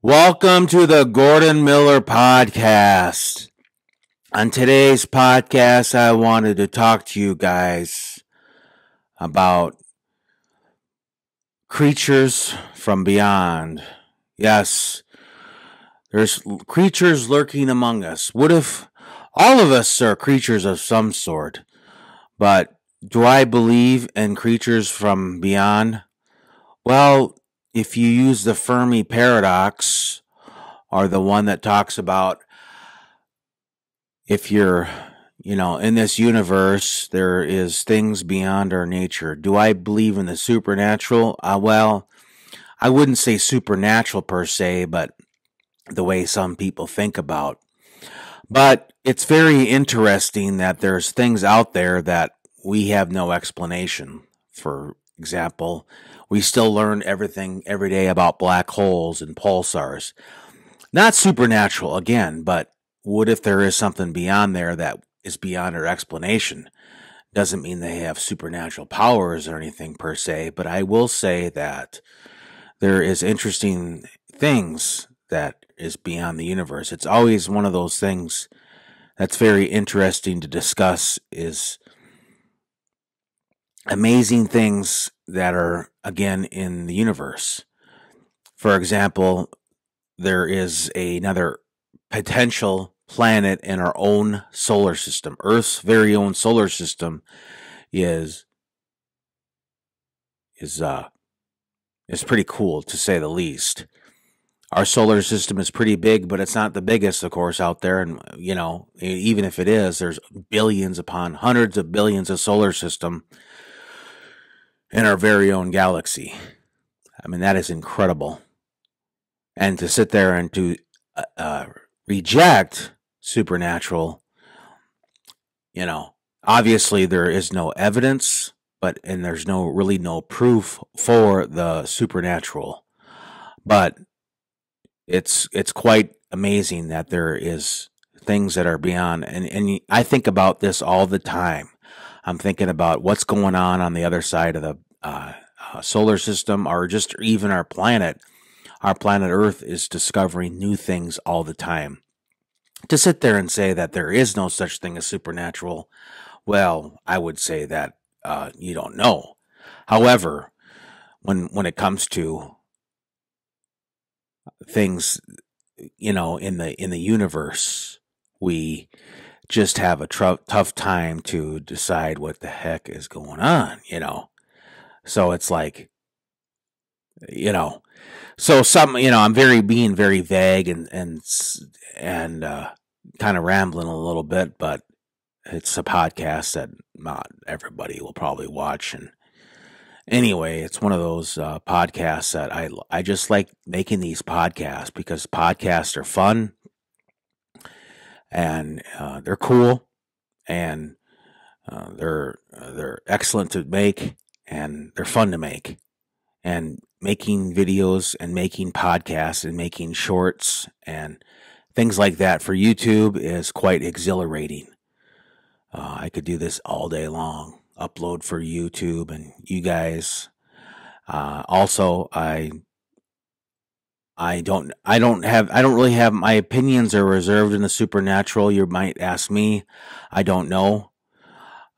Welcome to the Gordon Miller Podcast. On today's podcast, I wanted to talk to you guys about creatures from beyond. Yes, there's creatures lurking among us. What if all of us are creatures of some sort? But do I believe in creatures from beyond? Well, if you use the Fermi paradox, or the one that talks about if you're, in this universe, there is things beyond our nature. Do I believe in the supernatural? Well, I wouldn't say supernatural per se, but the way some people think about. But it's very interesting that there's things out there that we have no explanation. For example, we still learn everything every day about black holes and pulsars. Not supernatural, again, but what if there is something beyond there that is beyond our explanation? Doesn't mean they have supernatural powers or anything per se, but I will say that there is interesting things that is beyond the universe. It's always one of those things that's very interesting to discuss, is amazing things that are, again, in the universe. For example, there is another potential planet in our own solar system. Earth's very own solar system is pretty cool, to say the least. Our solar system is pretty big, but it's not the biggest, of course, out there. And, even if it is, there's billions upon hundreds of billions of solar system in our very own galaxy. I mean, that is incredible. And to sit there and to reject supernatural, obviously there is no evidence, and there's no proof for the supernatural. But it's quite amazing that there is things that are beyond. And I think about this all the time. I'm thinking about what's going on the other side of the solar system, or just even our planet. Our planet Earth is discovering new things all the time. To sit there and say that there is no such thing as supernatural, well, I would say that you don't know. However, when it comes to things, in the universe, we just have a tough time to decide what the heck is going on. So it's like, so I'm being very vague and kind of rambling a little bit, but it's a podcast that not everybody will probably watch. And anyway, it's one of those podcasts that I just like making these podcasts, because podcasts are fun and they're cool, and they're excellent to make, and they're fun to make. And making videos and making podcasts and making shorts and things like that for YouTube is quite exhilarating. I could do this all day long, upload for YouTube and you guys. Also, I don't really have, my opinions are reserved in the supernatural. You might ask me. I don't know.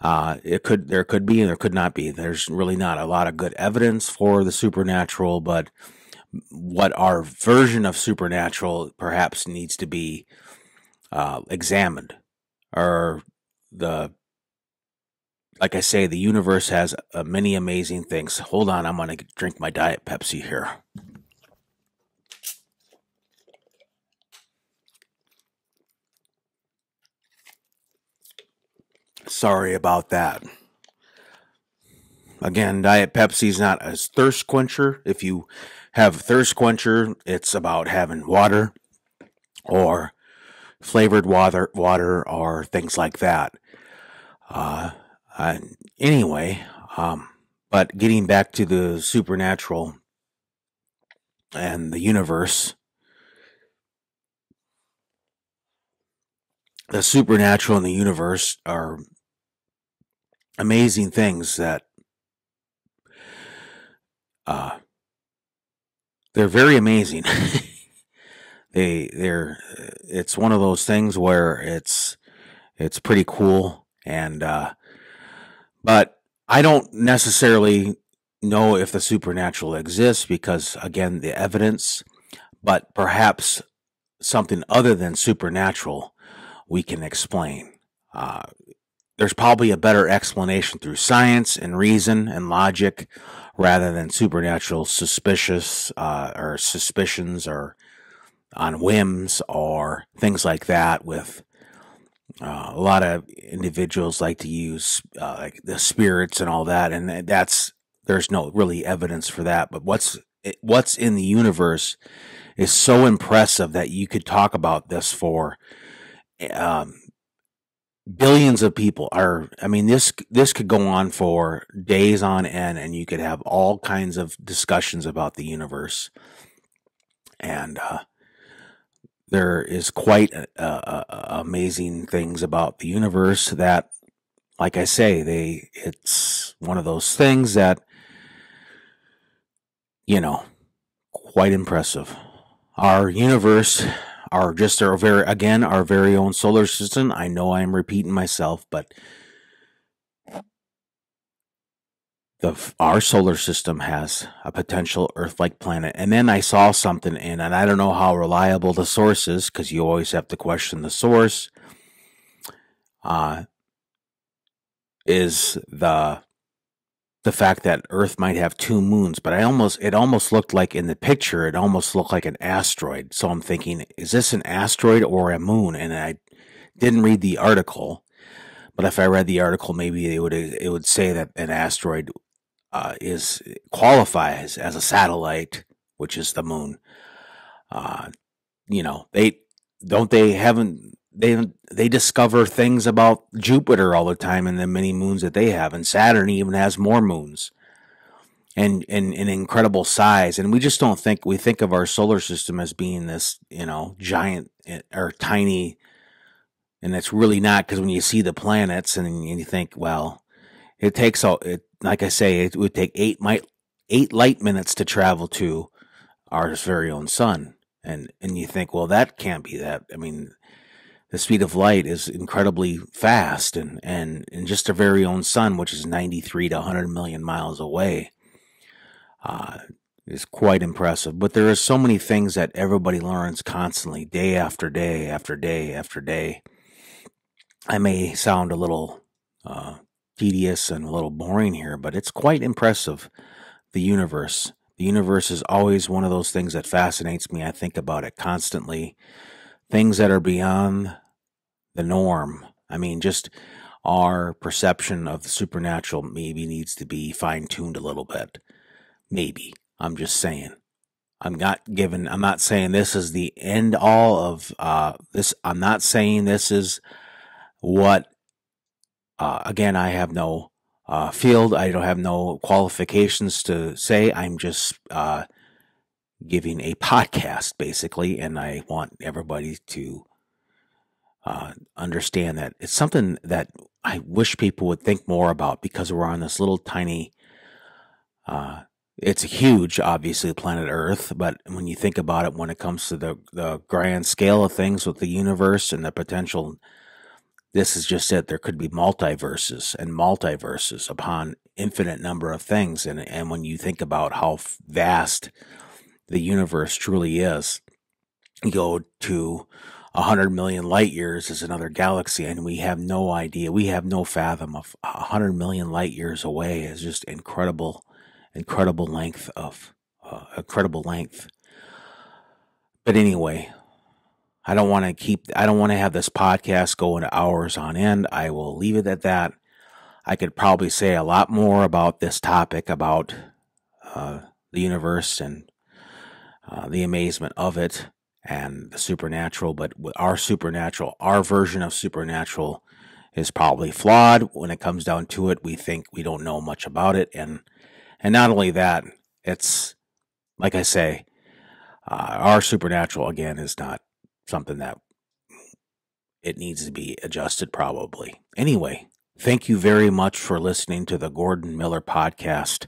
There could be, and there could not be. There's really not a lot of good evidence for the supernatural, but what our version of supernatural perhaps needs to be examined, or the like I say, the universe has many amazing things. Hold on, I'm going to drink my Diet Pepsi here. Sorry about that. Again, Diet Pepsi is not a thirst quencher. If you have thirst quencher, it's about having water or flavored water or things like that. Uh, anyway, but getting back to the supernatural and the universe, the supernatural and the universe are amazing things that they're very amazing. It's one of those things where it's pretty cool, and but I don't necessarily know if the supernatural exists because, again, the evidence, but perhaps something other than supernatural we can explain. There's probably a better explanation through science and reason and logic rather than supernatural suspicious or suspicions or on whims or things like that. With a lot of individuals like to use like the spirits and all that, and there's no really evidence for that. But what's in the universe is so impressive that you could talk about this for billions of people. This could go on for days on end, and you could have all kinds of discussions about the universe. And there is quite amazing things about the universe that, like I say, it's one of those things that, quite impressive. Our universe, our very own solar system. I know I'm repeating myself, but our solar system has a potential Earth-like planet. And then I saw something and I don't know how reliable the source is, because you always have to question the source. Is the fact that Earth might have two moons, but it almost looked like in the picture, it almost looked like an asteroid. So I'm thinking, is this an asteroid or a moon? And I didn't read the article, but if I read the article, maybe it would say that an asteroid qualifies as a satellite, which is the moon. They discover things about Jupiter all the time and the many moons that they have, and Saturn even has more moons and in incredible size. And we just don't think we think of our solar system as being this, giant or tiny, and it's really not, because when you see the planets and you think, well, it takes like I say, it would take 8 light minutes to travel to our very own sun, and you think, well, that can't be that. I mean, the speed of light is incredibly fast, and just our very own sun, which is 93 to 100 million miles away, is quite impressive. But there are so many things that everybody learns constantly, day after day after day after day. I may sound a little tedious and a little boring here, but it's quite impressive. The universe. The universe is always one of those things that fascinates me. I think about it constantly. Things that are beyond the norm. I mean, just our perception of the supernatural maybe needs to be fine-tuned a little bit. Maybe. I'm just saying. I'm not saying this is the end all of this. I'm not saying this is what, again, I have no field. I don't have no qualifications to say. I'm just giving a podcast, basically, and I want everybody to understand that it's something that I wish people would think more about, because we're on this little tiny, it's huge, obviously, planet Earth, but when you think about it, when it comes to the grand scale of things with the universe and the potential, this is just it. There could be multiverses and multiverses upon infinite number of things. And when you think about how vast the universe truly is, you go to 100 million light years is another galaxy, and we have no idea. We have no fathom of 100 million light years away is just incredible, incredible length of incredible length. But anyway, I don't want to have this podcast go into hours on end. I will leave it at that. I could probably say a lot more about this topic, about the universe and the amazement of it and the supernatural, but our version of supernatural is probably flawed. When it comes down to it, we think we don't know much about it, and not only that, it's like I say, our supernatural again is not something that it needs to be adjusted probably. Anyway, thank you very much for listening to the Gordon Miller Podcast.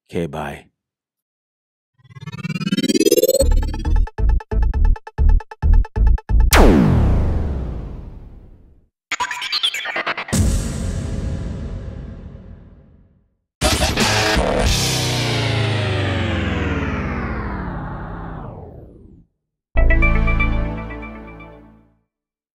Okay, bye.